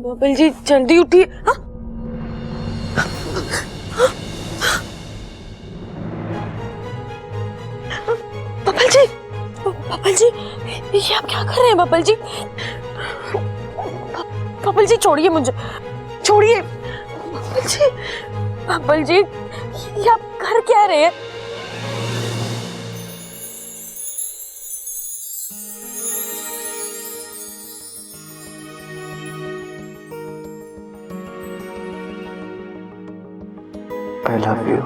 Bubble जी जल्दी उठिए। हाँ? बबल जी, बबल जी, ये आप क्या कर रहे हैं बबल जी? बबल जी छोड़िए मुझे, छोड़िए बबल जी। बबल जी ये आप कर क्या रहे हैं? I love you.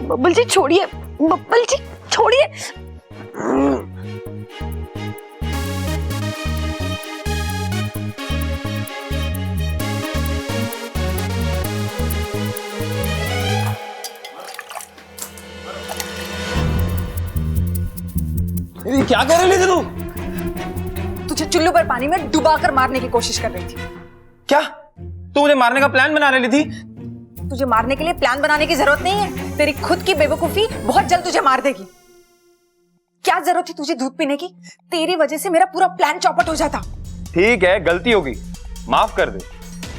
बबल जी छोड़िए, बबल जी छोड़िए। क्या कर रही थी तू? तुझे चुल्लू पर पानी में डुबा कर मारने की कोशिश कर रही थी। क्या तू मुझे मारने का प्लान बना रही थी? तुझे मारने के लिए प्लान बनाने की जरूरत नहीं है। तेरी खुद की बेवकूफी बहुत जल्द तुझे मार देगी। क्या जरूरत थी तुझे दूध पीने की? तेरी वजह से मेरा पूरा प्लान चौपट हो जाता। ठीक है, गलती होगी, माफ कर दे।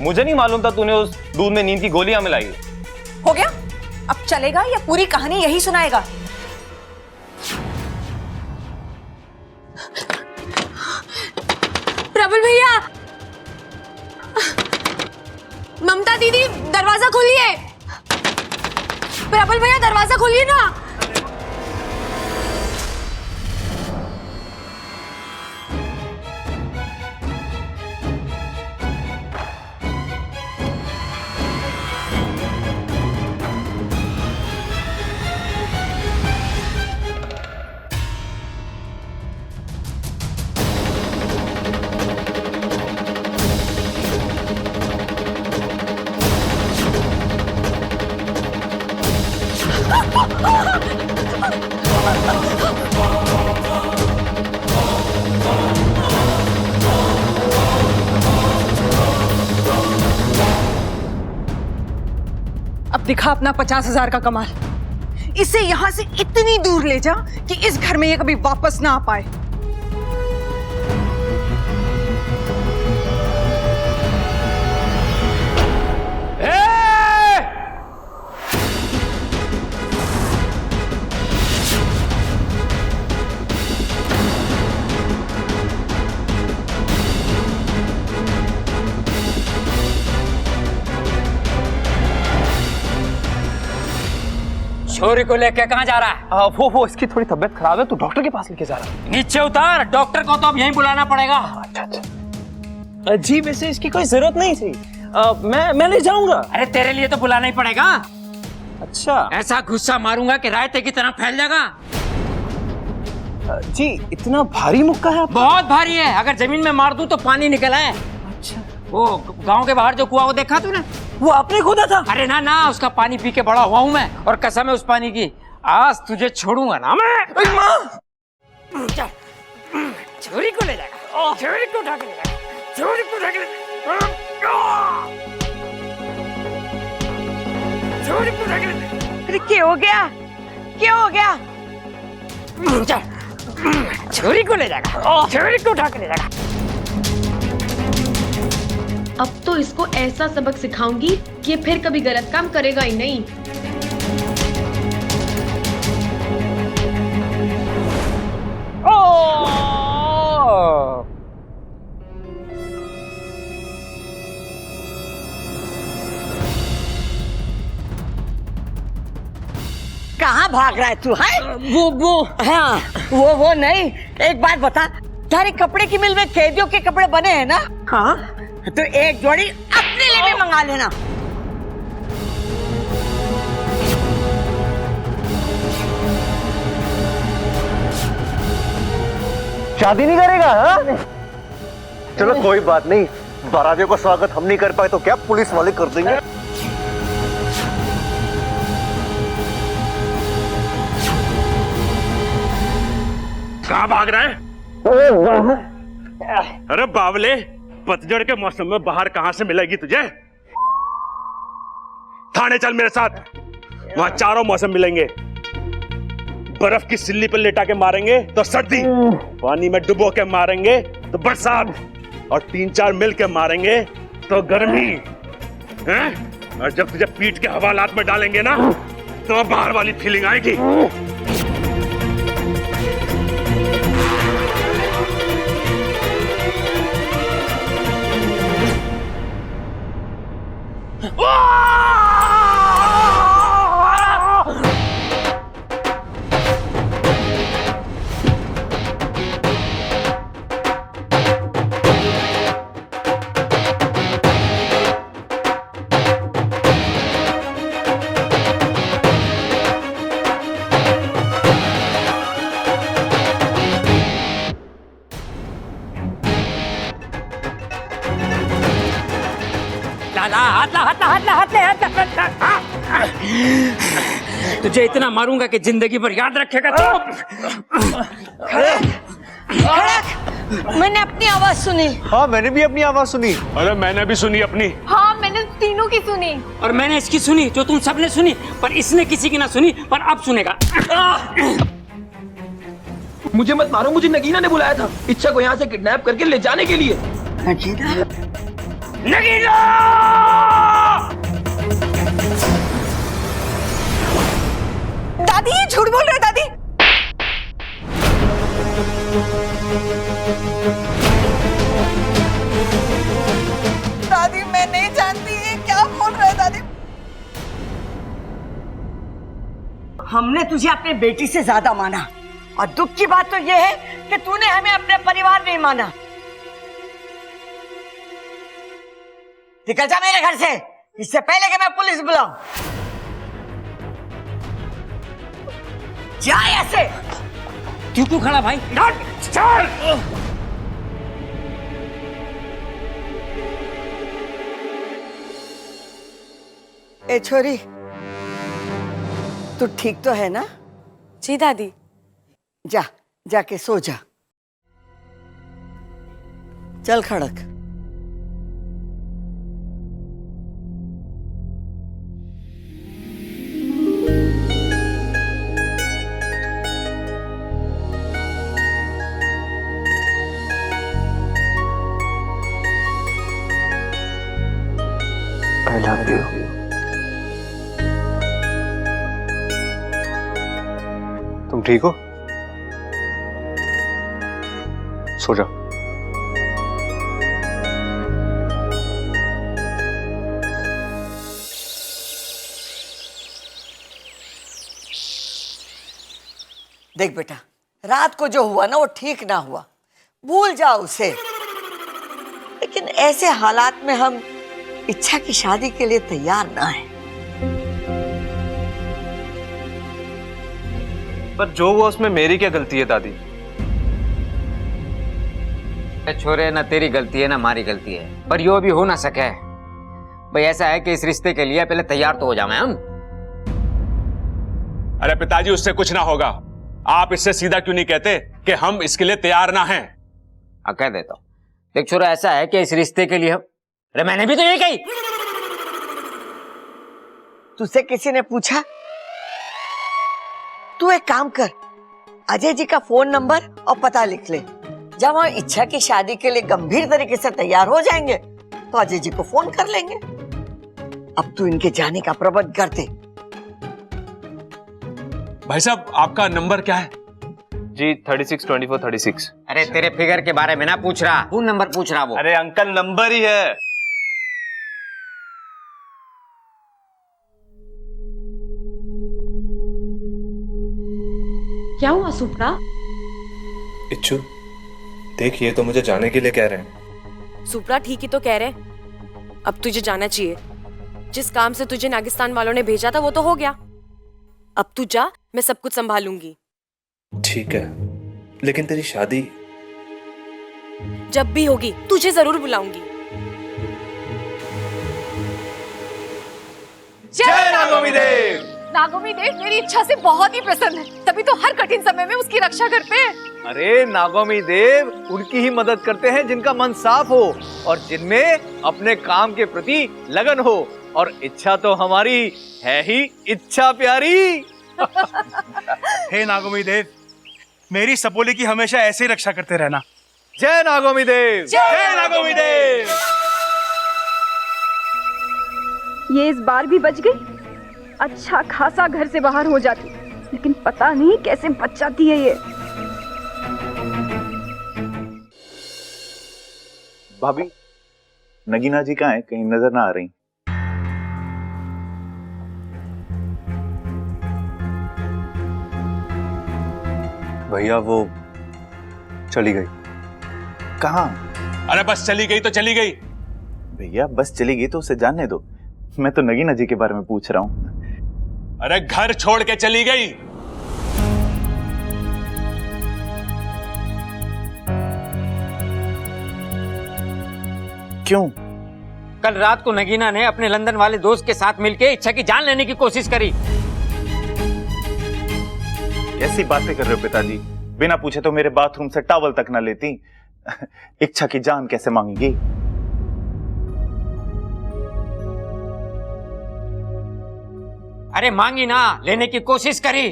मुझे नहीं मालूम था तूने उस दूध में नींद की गोलियां मिलाई है। हो गया? अब चलेगा या पूरी कहानी यही सुनाएगा? प्रबल भैया, ममता दीदी दरवाजा खोलिए। प्रबल भैया दरवाजा खोलिए ना। अब दिखा अपना 50,000 का कमाल। इसे यहां से इतनी दूर ले जा कि इस घर में ये कभी वापस ना आ पाए। छोरी को लेके कहाँ जा रहा है? वो इसकी थोड़ी तबीयत खराब है, तू डॉक्टर के पास लेके जा रहा है। नीचे उतार, डॉक्टर को तो अब यहीं बुलाना पड़ेगा। अच्छा। जी वैसे इसकी कोई जरूरत नहीं थी। मैं ले जाऊंगा। अरे तेरे लिए तो बुलाना ही पड़ेगा। अच्छा। ऐसा गुस्सा मारूंगा कि रायते की तरह फैल जाएगा। जी इतना भारी मुक्का है आपका? बहुत भारी है, अगर जमीन में मार दूं तो पानी निकल आए। अच्छा। वो गांव के बाहर जो कुआं वो देखा तूने? वो आपने खोदा था? अरे ना ना, उसका पानी पी के बड़ा हुआ हूं मैं, और कसम है उस पानी की, आज तुझे छोड़ूंगा ना मैं। चल, छोरी को ले जाएगा, छोरी को उठा के ले जाएगा, छोरी को उठा के ले जाएगा, छोरी को उठा के ले जाएगा। अरे क्या हो गया? क्या हो गया? चल, छोरी को ले जाएगा, छोरी को उठा के ले जाएगा। अब तो इसको ऐसा सबक सिखाऊंगी कि ये फिर कभी गलत काम करेगा ही नहीं। कहाँ भाग रहा है तू? है वो हाँ, वो नहीं। एक बात बता, तारे कपड़े की मिल में कैदियों के कपड़े बने हैं ना? हाँ, तो एक जोड़ी अपने लिए भी मंगा लेना। शादी नहीं करेगा? हाँ? चलो कोई बात नहीं, बारातियों का स्वागत हम नहीं कर पाए तो क्या पुलिस वाले कर देंगे। कहाँ भाग रहा है? अरे बावले, पतझड़ के मौसम में बाहर कहां से मिलेगी तुझे? थाने चल मेरे साथ, वहां चारों मौसम मिलेंगे। बर्फ की सिल्ली पर लेटा के मारेंगे तो सर्दी, पानी में डुबो के मारेंगे तो बरसात, और 3-4 मिल के मारेंगे तो गर्मी हैं? और जब तुझे पीठ के हवालात में डालेंगे ना तो बाहर वाली फीलिंग आएगी। तुझे इतना मारूंगा कि जिंदगी भर याद रखेगा तू। मैंने अपनी आवाज सुनी। हाँ मैंने भी अपनी आवाज सुनी। अरे मैंने भी सुनी अपनी। हाँ मैंने तीनों की सुनी। और मैंने इसकी सुनी जो तुम सबने सुनी, पर इसने किसी की ना सुनी, पर अब सुनेगा। मुझे मत मारो, मुझे नगीना ने बुलाया था इच्छा को यहाँ से किडनैप करके ले जाने के लिए। नगीना! दादी ये झूठ बोल रहे दादी। दादी मैं नहीं जानती ये क्या बोल रहे दादी। हमने तुझे अपनी बेटी से ज्यादा माना, और दुख की बात तो यह है कि तूने हमें अपने परिवार नहीं माना। निकल जा मेरे घर से, इससे पहले कि मैं पुलिस बुलाऊं। जा ऐसे। क्यों खड़ा भाई? चल! ए छोरी, तू ठीक तो है ना? जी दादी। जा, जाके सो जा। चल खड़क। I love you. तुम ठीक हो? सो जाओ। देख बेटा, रात को जो हुआ ना वो ठीक ना हुआ, भूल जाओ उसे। लेकिन ऐसे हालात में हम इच्छा की शादी के लिए तैयार ना है। पर जो हुआ उसमें मेरी क्या गलती है दादी? छोरे, ना तेरी गलती है ना हमारी गलती है, पर यो भी हो ना सके। भाई ऐसा है कि इस रिश्ते के लिए पहले तैयार तो हो जाए हम। अरे पिताजी, उससे कुछ ना होगा। आप इससे सीधा क्यों नहीं कहते कि हम इसके लिए तैयार ना हैं? कह देता हूं। देख छोरा, ऐसा है कि इस रिश्ते के लिए हम... अरे मैंने भी तो यही कही। तुझसे किसी ने पूछा? तू एक काम कर, अजय जी का फोन नंबर और पता लिख ले। जब हम इच्छा की शादी के लिए गंभीर तरीके से तैयार हो जाएंगे तो अजय जी को फोन कर लेंगे। अब तू इनके जाने का प्रबंध कर दे। भाई साहब, आपका नंबर क्या है? जी 362436। अरे तेरे फिगर के बारे में ना पूछ रहा, फोन नंबर पूछ रहा वो। अरे अंकल नंबर ही है। क्या हुआ सुप्रा? इच्छु, देख ये तो मुझे जाने के लिए कह रहे हैं। सुप्रा ठीक ही तो कह रहे। अब तुझे जाना चाहिए। जिस काम से तुझे नागिस्तान वालों ने भेजा था वो तो हो गया। अब तू जा, मैं सब कुछ संभालूंगी। ठीक है, लेकिन तेरी शादी जब भी होगी तुझे जरूर बुलाऊंगी। जय नागोमी देव। नागोमी देव मेरी इच्छा से बहुत ही प्रसन्न है, तभी तो हर कठिन समय में उसकी रक्षा करते हैं। अरे नागोमी देव उनकी ही मदद करते हैं जिनका मन साफ हो और जिनमें अपने काम के प्रति लगन हो, और इच्छा तो हमारी है ही इच्छा प्यारी। हे नागोमी देव, मेरी सपोली की हमेशा ऐसे ही रक्षा करते रहना। जय नागोमी देव। जय नागोमी देव। ये इस बार भी बच गई। अच्छा खासा घर से बाहर हो जाती, लेकिन पता नहीं कैसे बच जाती है ये। भाभी, नगीना जी कहाँ है? कहीं नजर ना आ रही। भैया वो चली गई। कहाँ? अरे बस चली गई तो चली गई। भैया बस चली गई तो उसे जानने दो, मैं तो नगीना जी के बारे में पूछ रहा हूँ। अरे घर छोड़ के चली गई। क्यों? कल रात को नगीना ने अपने लंदन वाले दोस्त के साथ मिलकर इच्छा की जान लेने की कोशिश करी। कैसी बातें कर रहे हो पिताजी? बिना पूछे तो मेरे बाथरूम से टॉवल तक ना लेती। इच्छा की जान कैसे मांगेगी? अरे मांगी ना, लेने की कोशिश करी।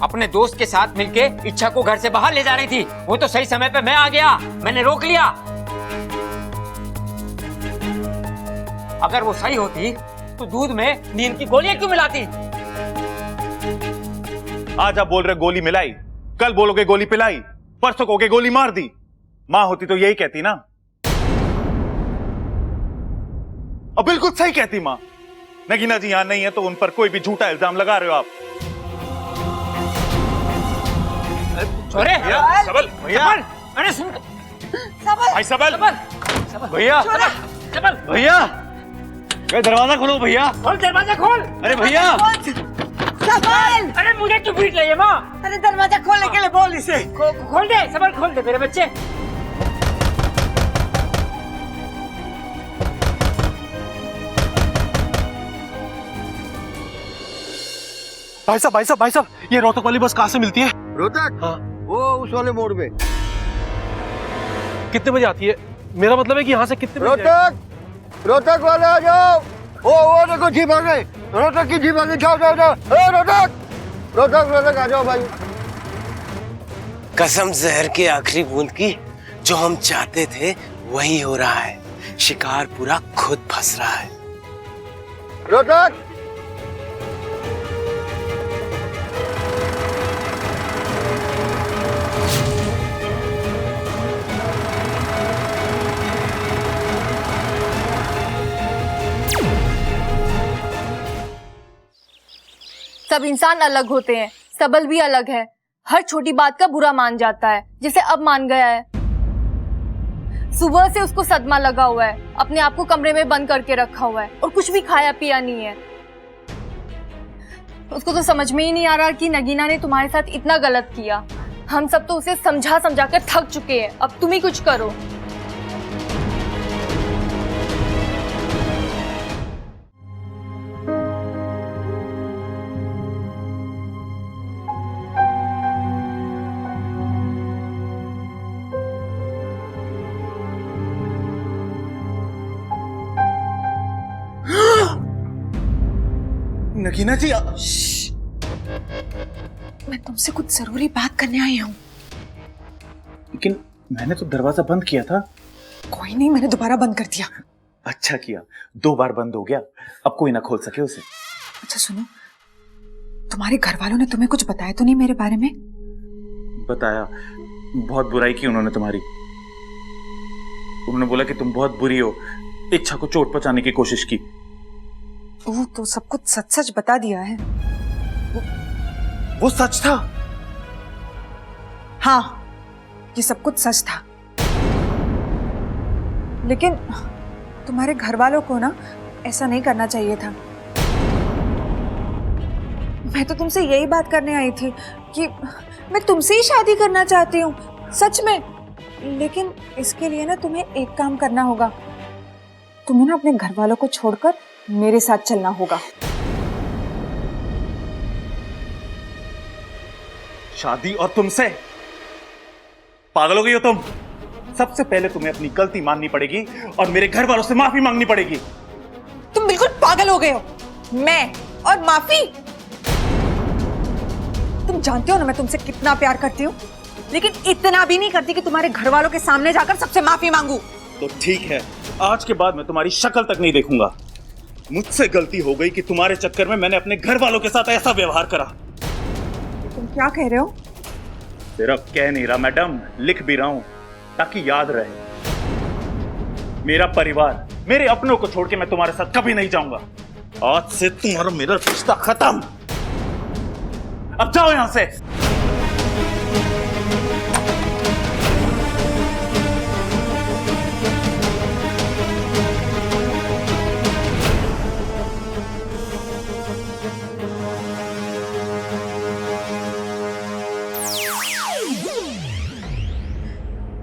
अपने दोस्त के साथ मिलके इच्छा को घर से बाहर ले जा रही थी। वो तो सही समय पे मैं आ गया, मैंने रोक लिया। अगर वो सही होती तो दूध में नींद की गोलियां क्यों मिलाती? आज आप बोल रहे गोली मिलाई, कल बोलोगे गोली पिलाई, परसों कहोगे गोली मार दी। मां होती तो यही कहती ना। अब बिल्कुल सही कहती मां। नगीना जी यहां नहीं है तो उन पर कोई भी झूठा इल्जाम लगा रहे हो आप। छोरे सबल भैया, अरे सुन भाई सबल भैया, सबल भैया दरवाजा खोलो भैया। खोल दरवाजा खोल। अरे भैया सबल, अरे मुझे क्यों पीट रही है माँ? अरे दरवाजा खोलने के लिए बोल इसे। खोल दे सबल, खोल दे मेरे बच्चे। भाई साहब, ये रोहतक वाली बस कहाँ से मिलती है? रोहतक? हाँ। वो उस वाले मोड़ पे। कितने बजे आती है? मेरा मतलब है कि यहाँ से कितने बजे? रोहतक वाले आ जाओ। वो देखो जीप आ गई, रोहतक की जीप आ गई। जाओ जाओ जाओ। रोहतक आ जाओ भाई। कसम जहर के आखिरी बूंद की, जो हम चाहते थे वही हो रहा है। शिकार पूरा खुद फंस रहा है। रोहतक सब इंसान अलग होते हैं, सबल भी अलग है। हर छोटी बात का बुरा मान जाता है, जैसे अब मान गया है। सुबह से उसको सदमा लगा हुआ है, अपने आप को कमरे में बंद करके रखा हुआ है और कुछ भी खाया पिया नहीं है। उसको तो समझ में ही नहीं आ रहा कि नगीना ने तुम्हारे साथ इतना गलत किया। हम सब तो उसे समझा समझा कर थक चुके हैं, अब तुम ही कुछ करो। नगीना जी, मैं तुमसे कुछ जरूरी बात करने आई हूँ। लेकिन मैंने तो दरवाजा बंद किया था। कोई नहीं, मैंने दोबारा बंद कर दिया। अच्छा किया, 2 बार बंद हो गया, अब कोई ना खोल सके उसे। अच्छा सुनो, तुम्हारे घर वालों ने तुम्हें कुछ बताया तो नहीं मेरे बारे में? बताया, बहुत बुराई की उन्होंने तुम्हारी। उन्होंने बोला कि तुम बहुत बुरी हो, इच्छा को चोट पहुंचाने की कोशिश की। वो तो सब कुछ सच सच बता दिया है। वो सच था? हाँ, ये सब कुछ सच था। लेकिन तुम्हारे घर वालों को ना ऐसा नहीं करना चाहिए था। मैं तो तुमसे यही बात करने आई थी कि मैं तुमसे ही शादी करना चाहती हूँ, सच में। लेकिन इसके लिए ना तुम्हें एक काम करना होगा। तुम्हें ना अपने घर वालों को छोड़कर मेरे साथ चलना होगा। शादी और तुमसे? पागल हो गई हो तुम? सबसे पहले तुम्हें अपनी गलती माननी पड़ेगी और मेरे घर वालों से माफी मांगनी पड़ेगी। तुम बिल्कुल पागल हो गए हो। मैं और माफी? तुम जानते हो ना मैं तुमसे कितना प्यार करती हूँ, लेकिन इतना भी नहीं करती कि तुम्हारे घर वालों के सामने जाकर सबसे माफी मांगू। तो ठीक है, आज के बाद मैं तुम्हारी शक्ल तक नहीं देखूंगा। मुझसे गलती हो गई कि तुम्हारे चक्कर में मैंने अपने घर वालों के साथ ऐसा व्यवहार करा। तुम क्या कह रहे हो? सिर्फ कह नहीं रहा मैडम, लिख भी रहा हूं ताकि याद रहे। मेरा परिवार, मेरे अपनों को छोड़ के मैं तुम्हारे साथ कभी नहीं जाऊंगा। आज से तुम्हारा मेरा रिश्ता खत्म। अब जाओ यहां से।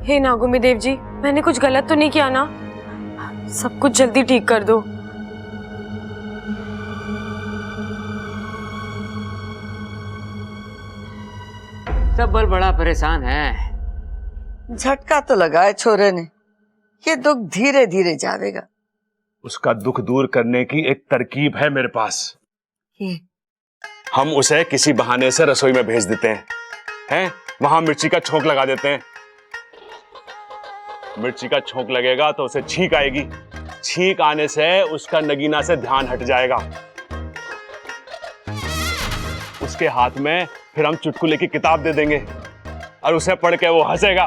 हे नागुमी देव जी, मैंने कुछ गलत तो नहीं किया ना? सब कुछ जल्दी ठीक कर दो। सब बल बड़ा परेशान है। झटका तो लगा है छोरे ने, ये दुख धीरे धीरे जाएगा। उसका दुख दूर करने की एक तरकीब है मेरे पास। हम उसे किसी बहाने से रसोई में भेज देते हैं, वहां मिर्ची का छोंक लगा देते हैं। मिर्ची का छोंक लगेगा तो उसे छींक आएगी। छींक आने से उसका नगीना से ध्यान हट जाएगा। उसके हाथ में फिर हम चुटकुले की किताब दे देंगे और उसे पढ़ के वो हंसेगा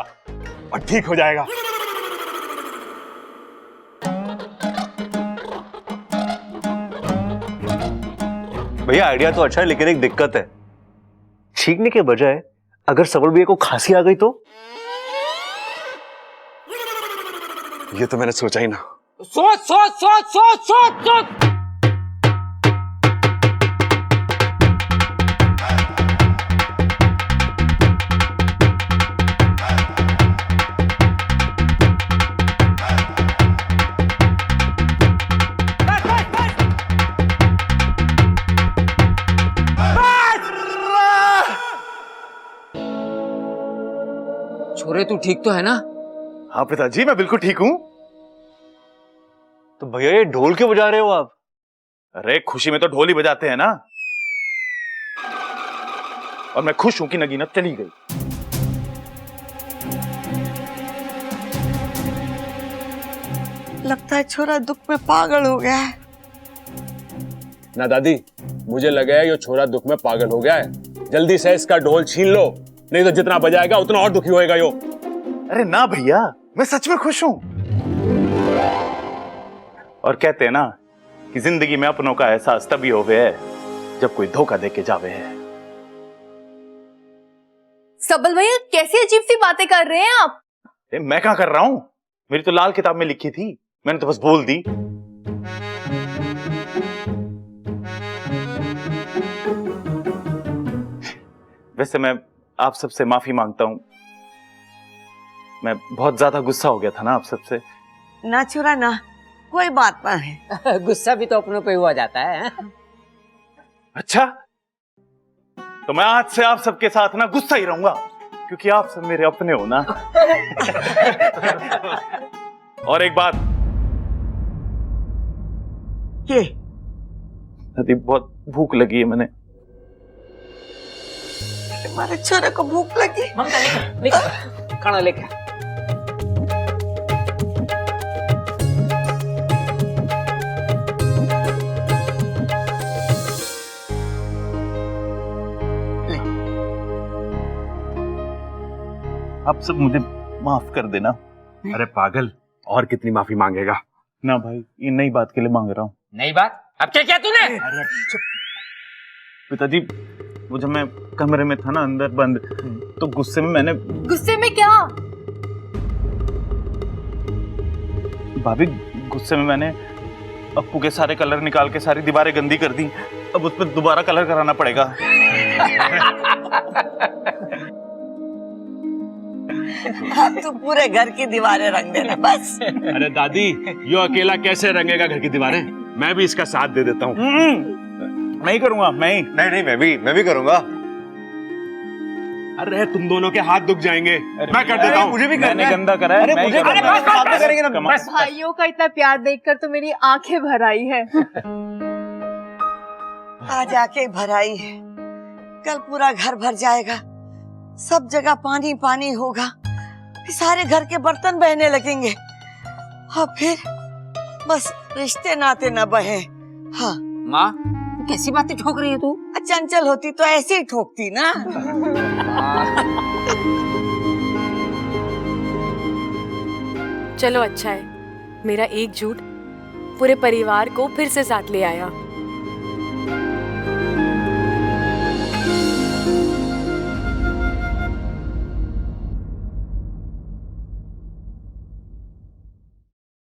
और ठीक हो जाएगा। भैया आइडिया तो अच्छा है, लेकिन एक दिक्कत है। छींकने के बजाय अगर सबल भैया को खांसी आ गई तो? ये तो मैंने सोचा ही ना। सोच सोच सोच सोच सोच सोच। छोरे तू ठीक तो है ना? हाँ पिताजी, मैं बिल्कुल ठीक हूं। तो भैया ये ढोल क्यों बजा रहे हो आप? अरे खुशी में तो ढोल ही बजाते हैं ना। और मैं खुश हूं कि नगीना चली गई। लगता है छोरा दुख में पागल हो गया है। ना दादी, मुझे लगा है ये छोरा दुख में पागल हो गया है। जल्दी से इसका ढोल छीन लो, नहीं तो जितना बजाएगा उतना और दुखी होएगा यो। अरे ना भैया, मैं सच में खुश हूं। और कहते हैं ना कि जिंदगी में अपनों का एहसास तभी होवे है जब कोई धोखा दे के जावे है। सबल भैया कैसी अजीब सी बातें कर रहे हैं आप? मैं क्या कर रहा हूं? मेरी तो लाल किताब में लिखी थी, मैंने तो बस बोल दी। वैसे मैं आप सबसे माफी मांगता हूं। मैं बहुत ज्यादा गुस्सा हो गया था ना आप सबसे। ना छोरा ना, कोई बात ना है। गुस्सा भी तो अपनों पे हुआ जाता है। अच्छा, तो मैं आज से आप सबके साथ ना गुस्सा ही रहूंगा, क्योंकि आप सब मेरे अपने हो ना। और एक बात, ये नदी बहुत भूख लगी है। मैंने तुम्हारे छोरे को भूख लगी? खाना लेके। आप सब मुझे माफ कर देना। अरे पागल, और कितनी माफी मांगेगा? ना भाई, ये नई बात के लिए मांग रहा हूँ। नई बात? अब क्या किया तूने? अरे पिताजी, वो जब मैं कमरे में था ना अंदर बंद, तो गुस्से में मैंने। गुस्से में क्या? भाभी, गुस्से में मैंने अप्पू के सारे कलर निकाल के सारी दीवारें गंदी कर दी। अब उस पर दोबारा कलर कराना पड़ेगा। अब तो पूरे घर की दीवारें रंग देना बस। अरे दादी, यो अकेला कैसे रंगेगा घर की दीवारें? मैं भी इसका साथ दे देता हूँ। मैं ही करूंगा। मैं ही। नहीं, मैं भी करूंगा। अरे तुम दोनों के हाथ दुख जाएंगे, मैं कर देता हूँ। मुझे भी मैंने गंदा करा है, मैं ही करूंगा। भाइयों का इतना प्यार देखकर तो मेरी आंखें भर आई है। आज आके भराई है, कल पूरा घर भर जाएगा, सब जगह पानी पानी होगा, फिर सारे घर के बर्तन बहने लगेंगे और फिर बस रिश्ते नाते न बहे। हाँ माँ कैसी बातें ठोक रही है तू? चंचल होती तो ऐसे ही ठोकती ना। चलो अच्छा है, मेरा एक झूठ पूरे परिवार को फिर से साथ ले आया।